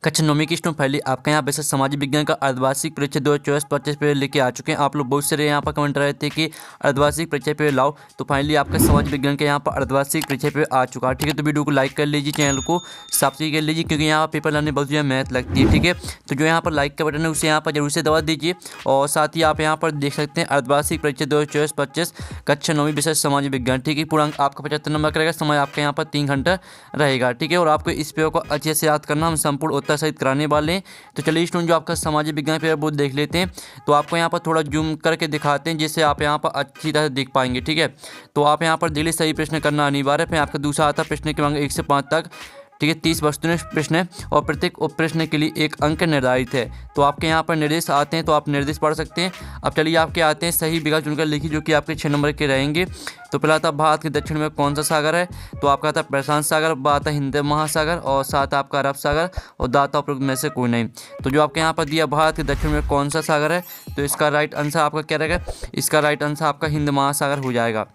कक्षा 9वीं की student finally आपका यहाँ वैसे सामाजिक विज्ञान का अर्धवार्षिक परीक्षा 2024-25 पे लेके आ चुके हैं। आप लोग बहुत सारे यहाँ पर कमेंट कर रहे थे कि अर्धवार्षिक परीक्षा पे लाओ, तो फाइनली आपका समाज विज्ञान के यहाँ पर अर्धवार्षिक परीक्षा पे आ चुका है। ठीक है, तो वीडियो को लाइक कर लीजिए, चैनल को सब्सक्राइब कर लीजिए, क्योंकि यहाँ पेपर लाने बहुत ज़्यादा मेहनत लगती है। ठीक है, तो जो यहाँ पर लाइक का बटन है उसे यहाँ पर जरूर से दबा दीजिए। और साथ ही आप यहाँ पर देख सकते हैं अर्धवार्षिक परीक्षा 2024-25 कक्षा 9वीं विषय समाज विज्ञान। ठीक है, पूरा अंक आपका 75 नंबर का रहेगा। समय आपका यहाँ पर 3 घंटा रहेगा। ठीक है, और आपको इस पेपर को अच्छे से याद करना, हम संपूर्ण उत्तर सहित कराने वाले हैं। तो चलिए स्टूडेंट, जो आपका सामाजिक विज्ञान पेपर वो देख लेते हैं। तो आपको यहाँ पर थोड़ा जूम करके दिखाते हैं, जिससे आप यहाँ पर अच्छी तरह देख पाएंगे। ठीक है, तो आप यहाँ पर डेली सही प्रश्न करना अनिवार्य है। फिर आपका दूसरा आता है प्रश्न क्रमांक 1 से 5 तक। ठीक है, 30 वस्तुनिष्ठ प्रश्न है और प्रत्येक उप प्रश्न के लिए 1 अंक निर्धारित है। तो आपके यहाँ पर निर्देश आते हैं, तो आप निर्देश पढ़ सकते हैं। अब चलिए आपके आते हैं सही विकल्प चुनकर लिखिए, जो कि आपके 6 नंबर के रहेंगे। तो पहला आता भारत के दक्षिण में कौन सा सागर है? तो आपका आता प्रशांत सागर, बात है हिंद महासागर, और साथ आपका अरब सागर, और दाता उपरोक्त में से कोई नहीं। तो जो आपके यहाँ पर दिया भारत के दक्षिण में कौन सा सागर है, तो इसका राइट आंसर आपका क्या रहेगा? इसका राइट आंसर आपका हिंद महासागर हो जाएगा।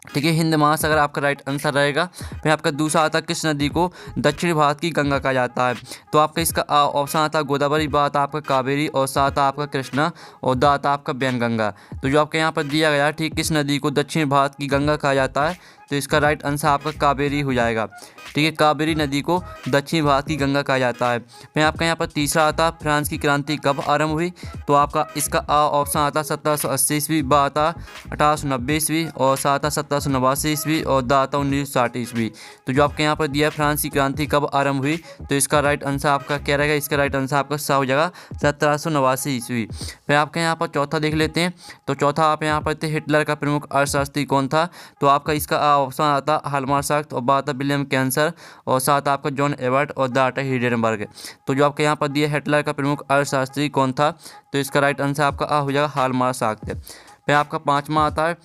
ठीक है, हिंद महासागर आपका राइट आंसर रहेगा। फिर आपका दूसरा आता है किस नदी को दक्षिण भारत की गंगा कहा जाता है? तो आपका इसका ऑप्शन आता है गोदावरी, बात आपका कावेरी, और साथ आपका कृष्णा, और दाता आपका बैनगंगा। तो जो आपके यहाँ पर दिया गया है, ठीक, किस नदी को दक्षिण भारत की गंगा कहा जाता है? तो इसका राइट आंसर आपका कावेरी हो जाएगा। ठीक है, कावेरी नदी को दक्षिण भारत की गंगा कहा जाता है। फिर आपका यहाँ पर तीसरा आता फ्रांस की क्रांति कब आरंभ हुई? तो आपका इसका ऑप्शन आता 1780 ईस्वी, बा आता 1890 ईस्वी, और सा आता 1789 ईस्वी, और दा आता 1960 ईस्वी। तो जो आपके यहाँ पर दिया फ्रांस की क्रांति कब आरंभ हुई, तो इसका राइट आंसर आपका क्या रहेगा? इसका राइट आंसर आपका सा हो जाएगा 1789 ईस्वी। फिर आपके यहाँ पर चौथा देख लेते हैं। तो चौथा आप यहाँ पर थे हिटलर का प्रमुख अर्थशास्त्री कौन था? तो आपका इसका ऑप्शन आता हाल्मार्क्स, और बात विलियम कैंसर, और साथ आपका जॉन एबर्ट, और दाटा हिडेनबर्ग। तो जो आपके यहाँ पर दिया हिटलर का प्रमुख अर्थशास्त्री कौन था? तो इसका राइट आंसर आपका आ हो जाएगा हाल्मार्क्स। फिर आपका पाँचवा आता है,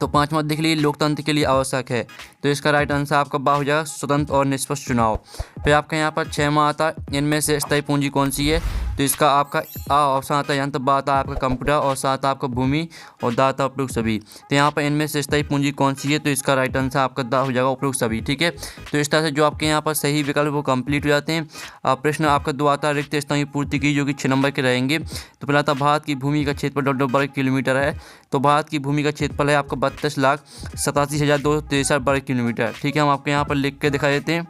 तो पाँचवा देख लीजिए लोकतंत्र के लिए आवश्यक है। तो इसका राइट आंसर आपका बा हो जाएगा स्वतंत्र और निष्पक्ष चुनाव। फिर आपका यहाँ पर 6वां आता है इनमें से स्थायी पूंजी कौन सी है? तो इसका आपका ऑप्शन आता है यंत्र, बा आता आपका कंप्यूटर, और साथ आपका भूमि, और दाता उपयुक्त सभी। तो यहाँ पर इनमें से स्थायी पूंजी कौन सी है? तो इसका राइट आंसर आपका दा हो जाएगा उपयुक्त सभी। ठीक है, तो इस तरह से जो आपके यहाँ पर सही विकल्प वो कंप्लीट हो जाते हैं। प्रश्न आपका 2 आता है रिक्त स्थानों की पूर्ति की, जो कि 6 नंबर के रहेंगे। तो पहला था भारत की भूमि का क्षेत्रफल वर्ग किलोमीटर है। तो भारत की भूमि का क्षेत्रफल है आपका 32,87,263 वर्ग किलोमीटर। ठीक है, हम आपको यहाँ पर लिख के दिखा देते हैं।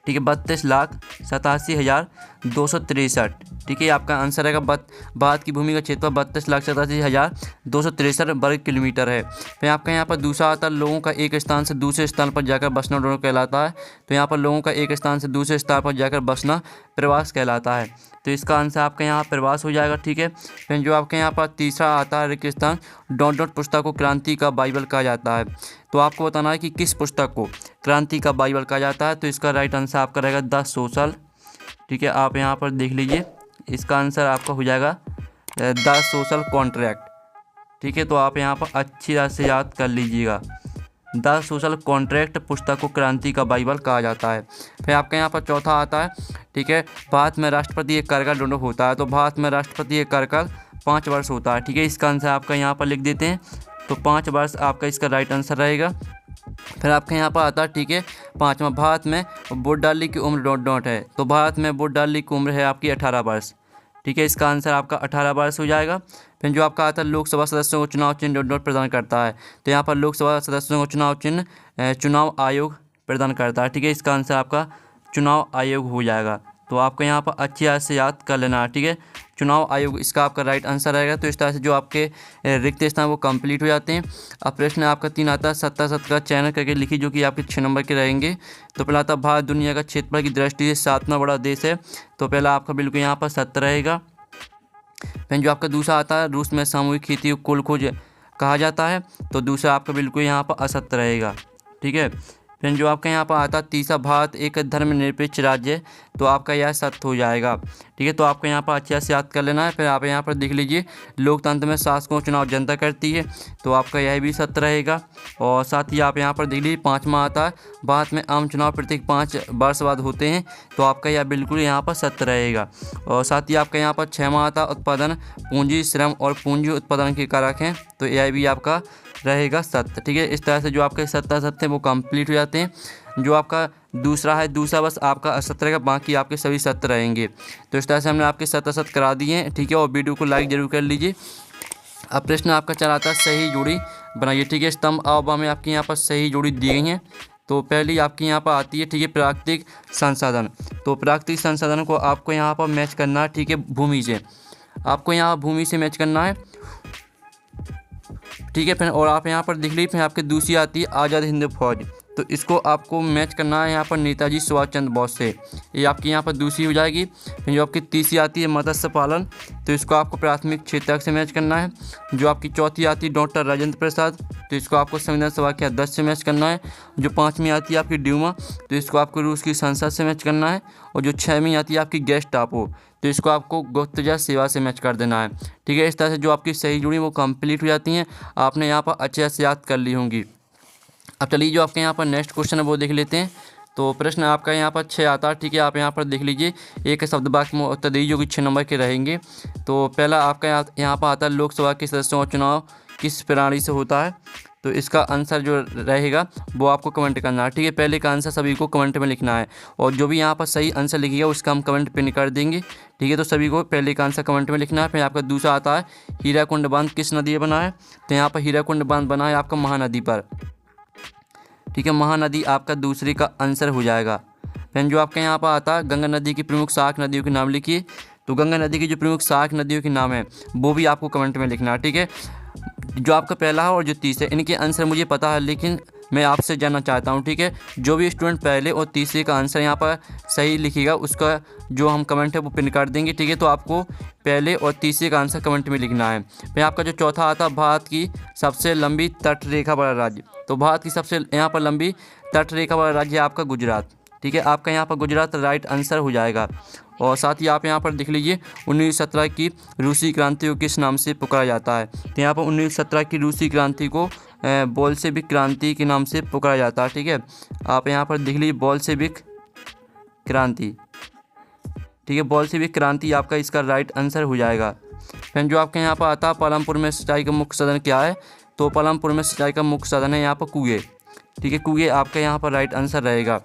ठीक है, 32,87,263। ठीक है, आपका आंसर रहेगा भारत की भूमि का क्षेत्रफल 32,87,263 वर्ग किलोमीटर है। फिर आपका यहाँ पर दूसरा आता है लोगों का एक स्थान से दूसरे स्थान पर जाकर बसना डोर कहलाता है। तो यहाँ पर लोगों का एक स्थान से दूसरे स्थान पर जाकर बसना प्रवास कहलाता है। तो इसका आंसर आपका यहाँ प्रवास हो जाएगा। ठीक है, फिर जो आपके यहाँ पर तीसरा आता है रिक्त स्थान डॉट पुस्तक को क्रांति का बाइबल कहा जाता है। तो आपको बताना है कि किस पुस्तक को क्रांति का बाइबल कहा जाता है। तो इसका राइट आंसर आपका रहेगा द सोशल। ठीक है, आप यहाँ पर देख लीजिए, इसका आंसर आपका हो जाएगा द सोशल कॉन्ट्रैक्ट। ठीक है, तो आप यहाँ पर अच्छी तरह से याद कर लीजिएगा, द सोशल कॉन्ट्रैक्ट पुस्तक को क्रांति का बाइबल कहा जाता है। फिर आपके यहाँ पर चौथा आता है, ठीक है, भारत में राष्ट्रपति एक कार्यकाल दोनों होता है। तो भारत में राष्ट्रपति एक कार्यकाल 5 वर्ष होता है। ठीक है, इसका आंसर आपका यहाँ पर लिख देते हैं। तो 5 वर्ष आपका इसका राइट आंसर रहेगा। फिर आपके यहाँ पर आता है, ठीक है, 5वां भारत में वोट डालने की उम्र डॉट है। तो भारत में वोट डालने की उम्र है आपकी 18 वर्ष। ठीक है, इसका आंसर आपका 18 वर्ष हो जाएगा। फिर जो आपका आता है लोकसभा सदस्यों को चुनाव चिन्ह डॉट प्रदान करता है। तो यहाँ पर लोकसभा सदस्यों को चुनाव चिन्ह चुनाव आयोग प्रदान करता है। ठीक है, इसका आंसर आपका चुनाव आयोग हो जाएगा। तो आपको यहाँ पर अच्छी तरह से याद कर लेना है। ठीक है, चुनाव आयोग इसका आपका राइट आंसर रहेगा। तो इस तरह से जो आपके रिक्त स्थान वो कंप्लीट हो जाते हैं। अब प्रश्न आपका 3 आता है 70 का चयन करके लिखिए, जो कि आपके 6 नंबर के रहेंगे। तो पहला आता भारत दुनिया का क्षेत्रफल की दृष्टि से 7वां बड़ा देश है। तो पहला आपका बिल्कुल यहाँ पर 70 रहेगा। फिर जो आपका दूसरा आता है रूस में सामूहिक खेती को कुल खोज कहा जाता है। तो दूसरा आपका बिल्कुल यहाँ पर असत्य रहेगा। ठीक है, फिर जो आपका यहाँ पर आता है तीसरा भारत एक धर्मनिरपेक्ष राज्य है। तो आपका यह सत्य हो जाएगा। ठीक है, तो आपको यहाँ पर अच्छे से याद कर लेना है। फिर आप यहाँ पर देख लीजिए लोकतंत्र में शासकों का चुनाव जनता करती है। तो आपका यह भी सत्य रहेगा। और साथ ही आप यहाँ पर देख लीजिए 5वां आता है भारत में आम चुनाव प्रत्येक 5 वर्ष बाद होते हैं। तो आपका यह बिल्कुल यहाँ पर सत्य रहेगा। और साथ ही आपका यहाँ पर 6वां आता उत्पादन पूंजी श्रम और पूंजी उत्पादन के कारक हैं। तो यह भी आपका रहेगा सत्य। ठीक है, इस तरह से जो आपके 70 सत्य वो कंप्लीट हो जाते हैं। जो आपका दूसरा है, दूसरा बस आपका असत रहेगा, बाकी आपके सभी सत्य रहेंगे। तो इस तरह से हमने आपके सत्य असत करा दिए हैं, ठीक है। और वीडियो को लाइक जरूर कर लीजिए। अब प्रश्न आपका चला था सही जोड़ी बनाइए, ठीक है। स्तंभ अवयव में आपकी यहाँ पर सही जोड़ी दी गई हैं। तो पहली आपकी यहाँ पर आती है, ठीक है, प्राकृतिक संसाधन। तो प्राकृतिक संसाधन को आपको यहाँ पर मैच करना है, ठीक है, भूमि से। आपको यहाँ भूमि से मैच करना है, ठीक है। फिर और आप यहाँ पर देख लीजिए, फिर आपकी दूसरी आती है आज़ाद हिंद फौज। तो इसको आपको मैच करना है यहाँ पर नेताजी सुभाष चंद्र बोस से, ये आपकी यहाँ पर दूसरी हो जाएगी। फिर जो आपकी तीसरी आती है मत्स्य पालन, तो इसको आपको प्राथमिक क्षेत्रक से मैच करना है। जो आपकी चौथी आती है डॉक्टर राजेंद्र प्रसाद, तो इसको आपको संविधान सभा के अध्यक्ष से मैच करना है। जो पाँचवीं आती है आपकी ड्यूमा, तो इसको आपको रूस की संसद से मैच करना है। और जो छठवीं आती है आपकी गेस्टापो, तो इसको आपको गुप्तचर सेवा से मैच कर देना है, ठीक है। इस तरह से जो आपकी सही जुड़ी वो कंप्लीट हो जाती हैं, आपने यहाँ पर अच्छे से याद कर ली होंगी। अब चलिए जो आपके यहाँ पर नेक्स्ट क्वेश्चन है वो देख लेते हैं। तो प्रश्न आपका यहाँ पर 6 आता है, ठीक है। आप यहाँ पर देख लीजिए, एक शब्द वाक्य में उत्तर दीजिए जो कि 6 नंबर के रहेंगे। तो पहला आपका यहाँ पर आता है लोकसभा के सदस्यों का चुनाव किस प्रणाली से होता है। तो इसका आंसर जो रहेगा वो आपको कमेंट करना है, ठीक है। पहले का आंसर सभी को कमेंट में लिखना है, और जो भी यहाँ पर सही आंसर लिखिएगा उसका हम कमेंट पिन कर देंगे, ठीक है। तो सभी को पहले का आंसर कमेंट में लिखना है। फिर आपका दूसरा आता है हीराकुंड बांध किस नदी में बना है। तो यहाँ पर हीराकुंड बांध बना है आपका महानदी पर, ठीक है। महानदी आपका दूसरे का आंसर हो जाएगा। फिर जो आपके यहाँ पर आता है गंगा नदी की प्रमुख सहायक नदियों के नाम लिखिए। तो गंगा नदी की जो प्रमुख सहायक नदियों के नाम है वो भी आपको कमेंट में लिखना है, ठीक है। जो आपका पहला है और जो तीसरा, इनके आंसर मुझे पता है, लेकिन मैं आपसे जानना चाहता हूं, ठीक है। जो भी स्टूडेंट पहले और तीसरे का आंसर यहाँ पर सही लिखेगा उसका जो हम कमेंट है वो पिन कर देंगे, ठीक है। तो आपको पहले और तीसरे का आंसर कमेंट में लिखना है। फिर आपका जो चौथा आता है भारत की सबसे लंबी तट रेखा वाला राज्य। तो भारत की सबसे यहाँ पर लंबी तट रेखा वाला राज्य है आपका गुजरात, ठीक है। आपका यहाँ पर गुजरात राइट आंसर हो जाएगा। और साथ ही आप यहाँ पर देख लीजिए 1917 की रूसी क्रांति को किस नाम से पुकारा जाता है। तो यहाँ पर 1917 की रूसी क्रांति को बोल्शेविक क्रांति के नाम से पुकारा जाता है, ठीक है। आप यहाँ पर देख लीजिए बोल्शेविक क्रांति, ठीक है। बोल्शेविक क्रांति आपका इसका राइट आंसर हो जाएगा। फिर जो आपके यहाँ पर आता है पालमपुर में सिंचाई का मुख्य साधन क्या है। तो पालमपुर में सिंचाई का मुख्य साधन है यहाँ पर कुएँ, ठीक है। कुएँ आपका यहाँ पर राइट आंसर रहेगा।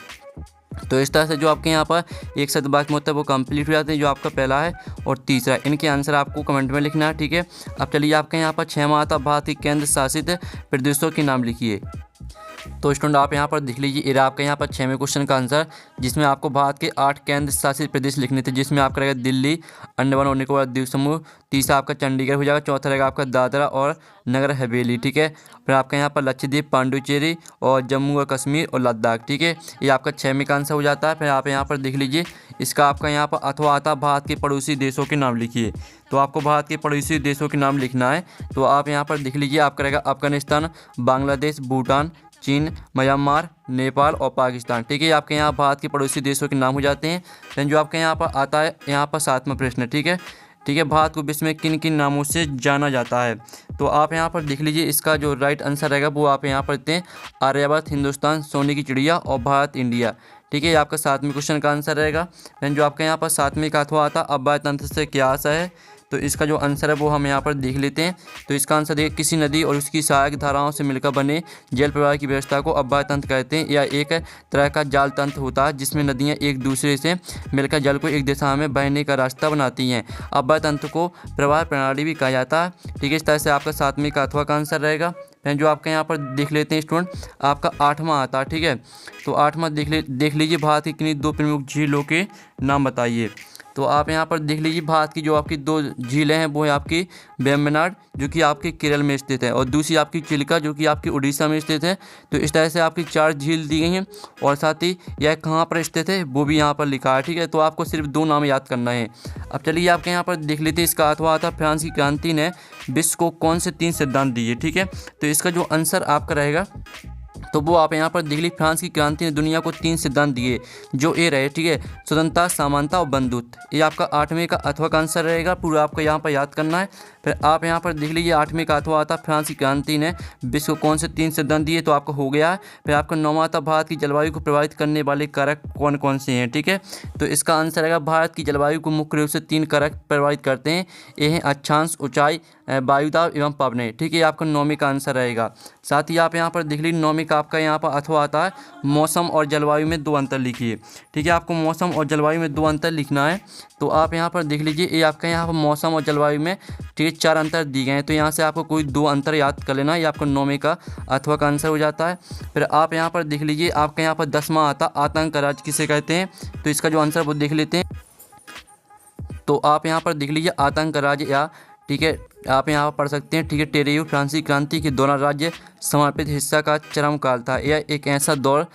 तो इस तरह से जो आपके यहाँ पर एक शब्द वाक्य में होता है वो कंप्लीट हो जाते हैं, जो आपका पहला है और तीसरा, इनके आंसर आपको कमेंट में लिखना है, ठीक है। अब चलिए आपके यहाँ पर 6वां आता भारत के केंद्र शासित प्रदेशों के नाम लिखिए। तो स्टूडेंट आप यहाँ पर देख लीजिए, ये आपका यहाँ पर 6वें क्वेश्चन का आंसर, जिसमें आपको भारत के 8 केंद्र शासित प्रदेश लिखने थे, जिसमें आपका रहेगा दिल्ली, अंडमान और निकोबार द्वीप समूह। तीसरा आपका चंडीगढ़ हो जाएगा। चौथा रहेगा आपका दादरा और नगर हवेली, ठीक है। फिर आपका यहाँ पर लक्षद्वीप, पांडुचेरी और जम्मू और कश्मीर और लद्दाख, ठीक है। ये आपका 6वें का आंसर हो जाता है। फिर आप यहाँ पर देख लीजिए, इसका आपका यहाँ पर अथवा आता भारत के पड़ोसी देशों के नाम लिखिए। तो आपको भारत के पड़ोसी देशों के नाम लिखना है। तो आप यहाँ पर देख लीजिए, आपका रहेगा अफगानिस्तान, बांग्लादेश, भूटान, चीन, म्यांमार, नेपाल और पाकिस्तान, ठीक है। आपके यहाँ भारत के पड़ोसी देशों के नाम हो जाते हैं। फिर जो आपके यहाँ पर आता है यहाँ पर 7वां प्रश्न, ठीक है। ठीक है, भारत को विश्व में किन किन नामों से जाना जाता है। तो आप यहाँ पर देख लीजिए, इसका जो राइट आंसर रहेगा वो आप यहाँ पर देते हैं आर्यभट्ट, हिंदुस्तान, सोने की चिड़िया और भारत, इंडिया, ठीक है। ये आपका 7वें क्वेश्चन का आंसर रहेगा। फिर जो आपके यहाँ पर 7वें का अथवा आता अव्यय तंत्र से क्या आशा है। तो इसका जो आंसर है वो हम यहाँ पर देख लेते हैं। तो इसका आंसर देखिए, किसी नदी और उसकी सहायक धाराओं से मिलकर बने जल प्रवाह की व्यवस्था को अव्यय तंत्र कहते हैं। यह एक तरह का जाल तंत्र होता है जिसमें नदियाँ एक दूसरे से मिलकर जल को एक दिशा में बहने का रास्ता बनाती हैं। अव्यय तंत्र को प्रवाह प्रणाली भी कहा जाता है, ठीक है। इस तरह से आपका 7वें का अथवा का आंसर रहेगा। फिर जो आपके यहाँ पर देख लेते हैं स्टूडेंट, आपका 8वां आता है, ठीक है। तो 8वां देख लीजिए, भारत की किन्हीं 2 प्रमुख झीलों के नाम बताइए। तो आप यहाँ पर देख लीजिए, भारत की जो आपकी 2 झीलें हैं वो है आपकी वेम्बनाड जो कि आपके केरल में स्थित है, और दूसरी आपकी चिल्का जो कि आपकी उड़ीसा में स्थित है। तो इस तरह से आपकी 4 झील दी गई हैं, और साथ ही यह कहाँ पर स्थित है वो भी यहाँ पर लिखा है, ठीक है। तो आपको सिर्फ 2 नाम याद करना है। अब चलिए आपके यहाँ पर देख लेते हैं, इसका अथवा आता फ्रांस की क्रांति ने विश्व को कौन से 3 सिद्धांत दिए, ठीक है। तो इसका जो आंसर आपका रहेगा तो वो आप यहाँ पर देख लीजिए, फ्रांस की क्रांति ने दुनिया को 3 सिद्धांत दिए जो ये रहे, ठीक है, स्वतंत्रता, समानता और बंधुत्व। ये आपका 8वें का अथवा का आंसर रहेगा। पूरा आपको यहाँ पर याद करना है। फिर आप यहाँ पर देख लीजिए 8वें का अथवा आता फ्रांसीसी क्रांति ने विश्व को कौन से 3 सिद्धांत दिए, तो आपको हो गया है। फिर आपका 9वां आता भारत की जलवायु को प्रभावित करने वाले कारक कौन कौन से हैं, ठीक है। तो इसका आंसर रहेगा भारत की जलवायु को मुख्य रूप से 3 कारक प्रभावित करते हैं, ये हैं अक्षांश, ऊंचाई, वायुदाब एवं पवनें, ठीक है। आपका 9वें का आंसर रहेगा। साथ ही आप यहाँ पर देख लीजिए 9वें का आपका यहाँ पर अथवा आता है मौसम और जलवायु में 2 अंतर लिखिए, ठीक है। आपको मौसम और जलवायु में 2 अंतर लिखना है। तो आप यहाँ पर देख लीजिए ये आपका यहाँ पर मौसम और जलवायु में, ठीक है, 4 अंतर दिए गए हैं। तो यहाँ से आपको कोई 2 अंतर याद कर लेना है, ये आपको 9वें का अथवा का आंसर हो जाता है। फिर आप यहाँ पर देख लीजिए आपका यहाँ पर 10वां आता आतंक का राज किसे कहते हैं, तो इसका जो आंसर वो देख लेते हैं। तो आप यहाँ पर देख लीजिए आतंक का राज, या ठीक है आप यहाँ पर पढ़ सकते हैं, ठीक है, टेरेयू फ्रांसीसी क्रांति के दौरान राज्य समर्पित हिस्सा का चरम काल था। यह एक ऐसा दौर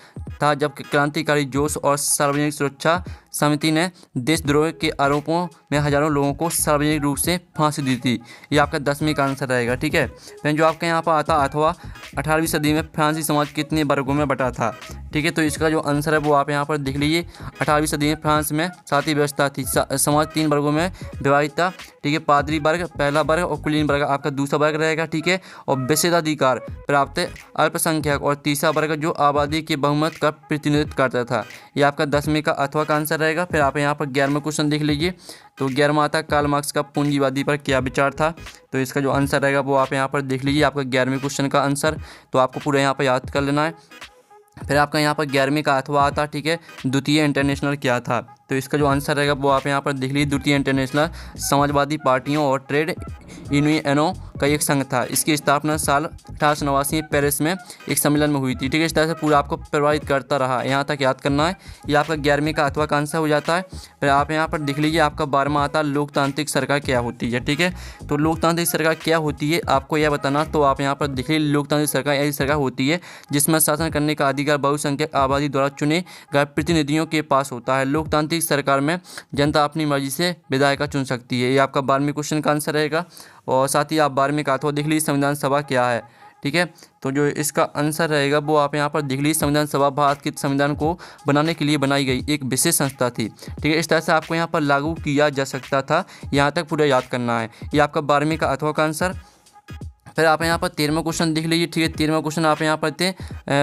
था जब क्रांतिकारी जोश और सार्वजनिक सुरक्षा समिति ने देशद्रोह के आरोपों में हजारों लोगों को सार्वजनिक रूप से फांसी दी थी। ये आपका 10वें का आंसर रहेगा, ठीक है। फिर जो आपका यहाँ पर आता अथवा 18वीं सदी में फ्रांसीसी समाज कितने वर्गों में बटा था, ठीक है। तो इसका जो आंसर है वो आप यहाँ पर देख लीजिए 18वीं सदी में फ्रांस में साथी व्यवस्था थी, समाज 3 वर्गों में विभाजित था, ठीक है। पादरी वर्ग पहला वर्ग और कुलीन वर्ग आपका दूसरा वर्ग रहेगा, ठीक है। और विशेषाधिकार प्राप्त अल्पसंख्यक और तीसरा वर्ग जो आबादी के बहुमत का प्रतिनिधित्व करता था। ये आपका 10वें का अथवा का आंसर रहेगा। फिर आप यहाँ पर 11वां क्वेश्चन देख लीजिए। तो 11वां आता कार्ल मार्क्स का पूंजीवादी पर क्या विचार था, तो इसका जो आंसर रहेगा वो आप यहाँ पर देख लीजिए आपका 11वें क्वेश्चन का आंसर। तो आपको पूरा यहाँ पर याद कर लेना है। फिर आपका यहाँ पर 11वें का अथवा आता, ठीक है, द्वितीय इंटरनेशनल क्या था, तो इसका जो आंसर रहेगा वो आप यहाँ पर देख लीजिए। द्वितीय इंटरनेशनल समाजवादी पार्टियों और ट्रेड यूनियनों का एक संघ था। इसकी स्थापना साल 1889 पेरिस में एक सम्मेलन में हुई थी, ठीक है। इस तरह से पूरा आपको प्रभावित करता रहा, यहाँ तक याद करना है। ये आपका 11वें का अथवा का आंसर हो जाता है। फिर आप यहाँ पर देख लीजिए आपका 12वां आता लोकतांत्रिक सरकार क्या होती है, ठीक है। तो लोकतांत्रिक सरकार क्या होती है आपको यह बताना। तो आप यहाँ पर देख लीजिए लोकतांत्रिक सरकार ऐसी सरकार होती है जिसमें शासन करने का अधिकार बहुसंख्यक आबादी द्वारा चुने गए प्रतिनिधियों के पास होता है। लोकतांत्रिक सरकार में जनता अपनी मर्जी से विधायक चुन सकती है। ये आपका 12वें क्वेश्चन का आंसर रहेगा। और साथ ही आप 12वें का अथवा देख लीजिए संविधान सभा क्या है, ठीक है। तो जो इसका आंसर रहेगा वो आप यहाँ पर देख लीजिए संविधान सभा भारत के संविधान को बनाने के लिए बनाई गई एक विशेष संस्था थी, ठीक है। इस तरह से आपको यहाँ पर लागू किया जा सकता था, यहाँ तक पूरा याद करना है। ये आपका 12वें का अथवा का आंसर। फिर आप यहाँ पर 13वां क्वेश्चन देख लीजिए, ठीक है। 13वां क्वेश्चन आप यहाँ पर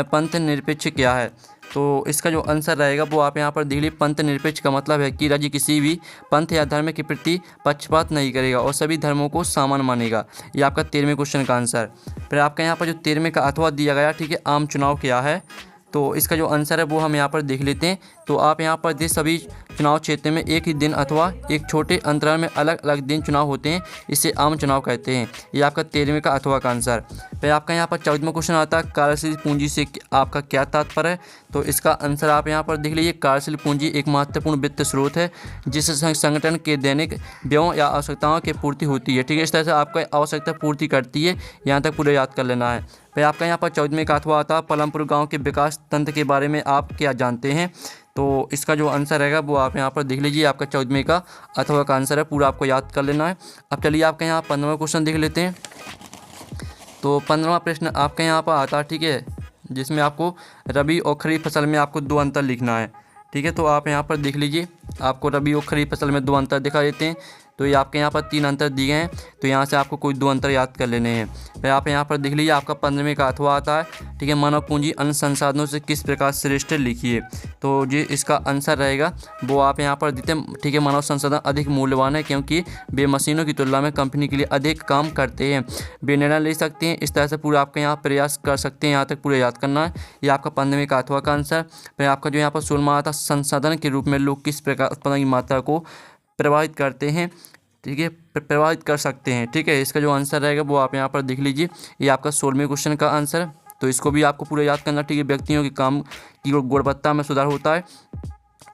पंथ निरपेक्ष क्या है, तो इसका जो आंसर रहेगा वो आप यहाँ पर देख लीजिए। पंथ निरपेक्ष का मतलब है कि राज्य किसी भी पंथ या धर्म के प्रति पक्षपात नहीं करेगा और सभी धर्मों को समान मानेगा। ये आपका 13वें क्वेश्चन का आंसर। फिर आपका यहाँ पर जो 13वें का अथवा दिया गया, ठीक है, आम चुनाव क्या है, तो इसका जो आंसर है वो हम यहाँ पर देख लेते हैं। तो आप यहाँ पर देख सभी चुनाव क्षेत्र में एक ही दिन अथवा एक छोटे अंतराल में अलग अलग दिन चुनाव होते हैं, इसे आम चुनाव कहते हैं। ये आपका 13वें का अथवा का आंसर। फिर आपका यहाँ पर 14वां क्वेश्चन आता है कार्यशील पूंजी से आपका क्या तात्पर्य है, तो इसका आंसर आप यहाँ पर देख लीजिए। कार्यशील पूंजी एक महत्वपूर्ण वित्त स्रोत है जिससे संगठन के दैनिक व्ययों या आवश्यकताओं की पूर्ति होती है, ठीक है। इस तरह से आपका आवश्यकता पूर्ति करती है, यहाँ तक पूरा याद कर लेना है। फिर आपका यहाँ पर 14वें का अथवा आता है पलमपुर गाँव के विकास तंत्र के बारे में आप क्या जानते हैं, तो इसका जो आंसर रहेगा वो आप यहाँ पर देख लीजिए। आपका 14वें का अथवा का आंसर है, पूरा आपको याद कर लेना है। अब चलिए आपका यहाँ 15वां क्वेश्चन देख लेते हैं। तो 15वां प्रश्न आपके यहाँ पर आता है, ठीक है, जिसमें आपको रबी और खरीफ फसल में आपको 2 अंतर लिखना है, ठीक है। तो आप यहाँ पर देख लीजिए आपको रबी और खरीफ फसल में 2 अंतर दिखा देते हैं। तो ये आपके यहाँ पर 3 अंतर दिए गए हैं, तो यहाँ से आपको कोई 2 अंतर याद कर लेने हैं। फिर आप यहाँ पर देख लीजिए आपका 15वें का अथवा आता है, ठीक है, मानव पूंजी अन्य संसाधनों से किस प्रकार श्रेष्ठ लिखिए, तो जो इसका आंसर रहेगा वो आप यहाँ पर देते हैं, ठीक है। मानव संसाधन अधिक मूल्यवान है क्योंकि वे मशीनों की तुलना में कंपनी के लिए अधिक काम करते हैं, वे निर्णय ले सकते हैं। इस तरह से पूरा आपके यहाँ प्रयास कर सकते हैं, यहाँ तक पूरा याद करना है। ये आपका 15वें का अथवा का आंसर। फिर आपका जो यहाँ पर 16वां आता संसाधन के रूप में लोग किस प्रकार उत्पादन की मात्रा को प्रभावित करते हैं, ठीक है, प्रभावित कर सकते हैं, ठीक है। इसका जो आंसर रहेगा वो आप यहाँ पर देख लीजिए। ये आपका 16वें क्वेश्चन का आंसर। तो इसको भी आपको पूरा याद करना, ठीक है। व्यक्तियों के काम की गुणवत्ता में सुधार होता है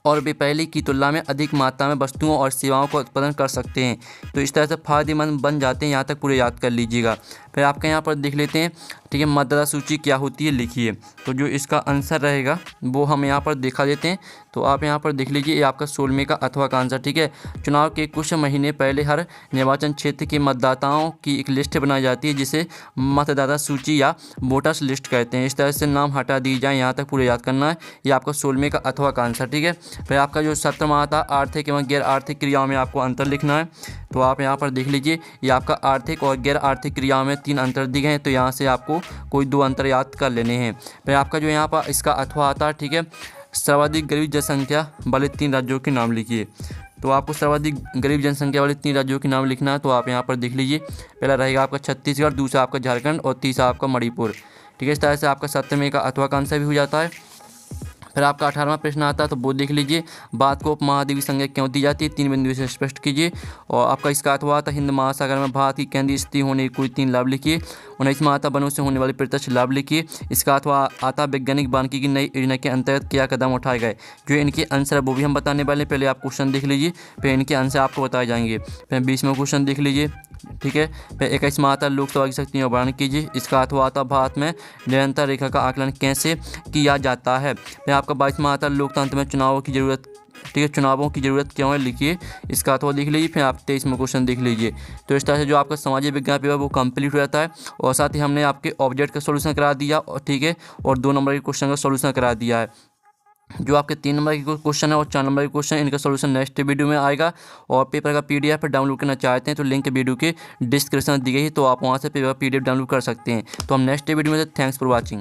और वे पहले की तुलना में अधिक मात्रा में वस्तुओं और सेवाओं का उत्पादन कर सकते हैं, तो इस तरह से फायदेमंद बन जाते हैं, यहाँ तक पूरे याद कर लीजिएगा। फिर आपके यहाँ पर देख लेते हैं ठीक है, मतदाता सूची क्या होती है लिखिए। तो जो इसका आंसर रहेगा वो हम यहाँ पर दिखा देते हैं। तो आप यहाँ पर देख लीजिए, ये आपका 16वें का अथवा का आंसर। ठीक है, चुनाव के कुछ महीने पहले हर निर्वाचन क्षेत्र के मतदाताओं की एक लिस्ट बनाई जाती है जिसे मतदाता सूची या वोटर्स लिस्ट कहते हैं। इस तरह से नाम हटा दिए जाए, यहाँ तक पूरे याद करना है। ये आपका 16वें का अथवा का आंसर। ठीक है, फिर आपका जो 17वां आता आर्थिक एवं गैर आर्थिक क्रियाओं में आपको अंतर लिखना है। तो आप यहाँ पर देख लीजिए, ये आपका आर्थिक और गैर आर्थिक क्रियाओं में 3 अंतर दिए गए हैं। तो यहाँ से आपको कोई 2 अंतर याद कर लेने हैं। फिर आपका जो यहाँ पर इसका अथवा आता है, ठीक है, सर्वाधिक गरीब जनसंख्या वाले 3 राज्यों के नाम लिखिए। तो आपको सर्वाधिक गरीब जनसंख्या वाले 3 राज्यों के नाम लिखना है। तो आप यहाँ पर देख लीजिए, पहला रहेगा आपका छत्तीसगढ़, दूसरा आपका झारखंड और तीसरा आपका मणिपुर। ठीक है, इस तरह से आपका 17वें का अथवा का आंसर भी हो जाता है। फिर आपका 18वां प्रश्न आता है, तो वो देख लीजिए, भारत को उपमहाद्वीपीय संज्ञा क्यों दी जाती है, 3 बिंदु से स्पष्ट कीजिए। और आपका इसका अथवा आता है, हिंद महासागर में भारत की केंद्रीय स्थिति होने के कोई 3 लाभ लिखिए। 19वां आता, वनों से होने वाले प्रत्यक्ष लाभ लिखिए। इसका अथवा आता, वैज्ञानिक वानिकी की नई योजना के अंतर्गत क्या कदम उठाए गए। जो इनके आंसर है वो भी हम बताने वाले हैं। पहले आप क्वेश्चन देख लीजिए, फिर इनके आंसर आपको बताए जाएंगे। फिर 20वां क्वेश्चन देख लीजिए। ठीक है, फिर 21वां आता, लोकसभा की शक्तियों वर्णन कीजिए। इसका अथवा आता, भारत में निरंतर रेखा का आकलन कैसे किया जाता है। फिर आपका 22वां आता, लोकतंत्र में चुनावों की जरूरत। ठीक है, चुनावों की ज़रूरत क्यों है लिखिए। इसका अथवा लिख लीजिए। फिर आप 23वां क्वेश्चन देख लीजिए। तो इस तरह से जो आपका सामाजिक विज्ञान पेपर वो कंप्लीट हो जाता है। और साथ ही हमने आपके ऑब्जेक्ट का सोल्यूशन करा दिया, और ठीक है, और 2 नंबर के क्वेश्चन का सोल्यूशन करा दिया है। जो आपके 3 नंबर के क्वेश्चन है और 4 नंबर के क्वेश्चन, इनका सोल्यूशन नेक्स्ट वीडियो में आएगा। और पेपर का PDF डाउनलोड करना चाहते हैं तो लिंक वीडियो के डिस्क्रिप्शन दी गई है, तो आप वहां से पेपर PDF डाउनलोड कर सकते हैं। तो हम नेक्स्ट वीडियो में, थैंक्स फॉर वॉचिंग।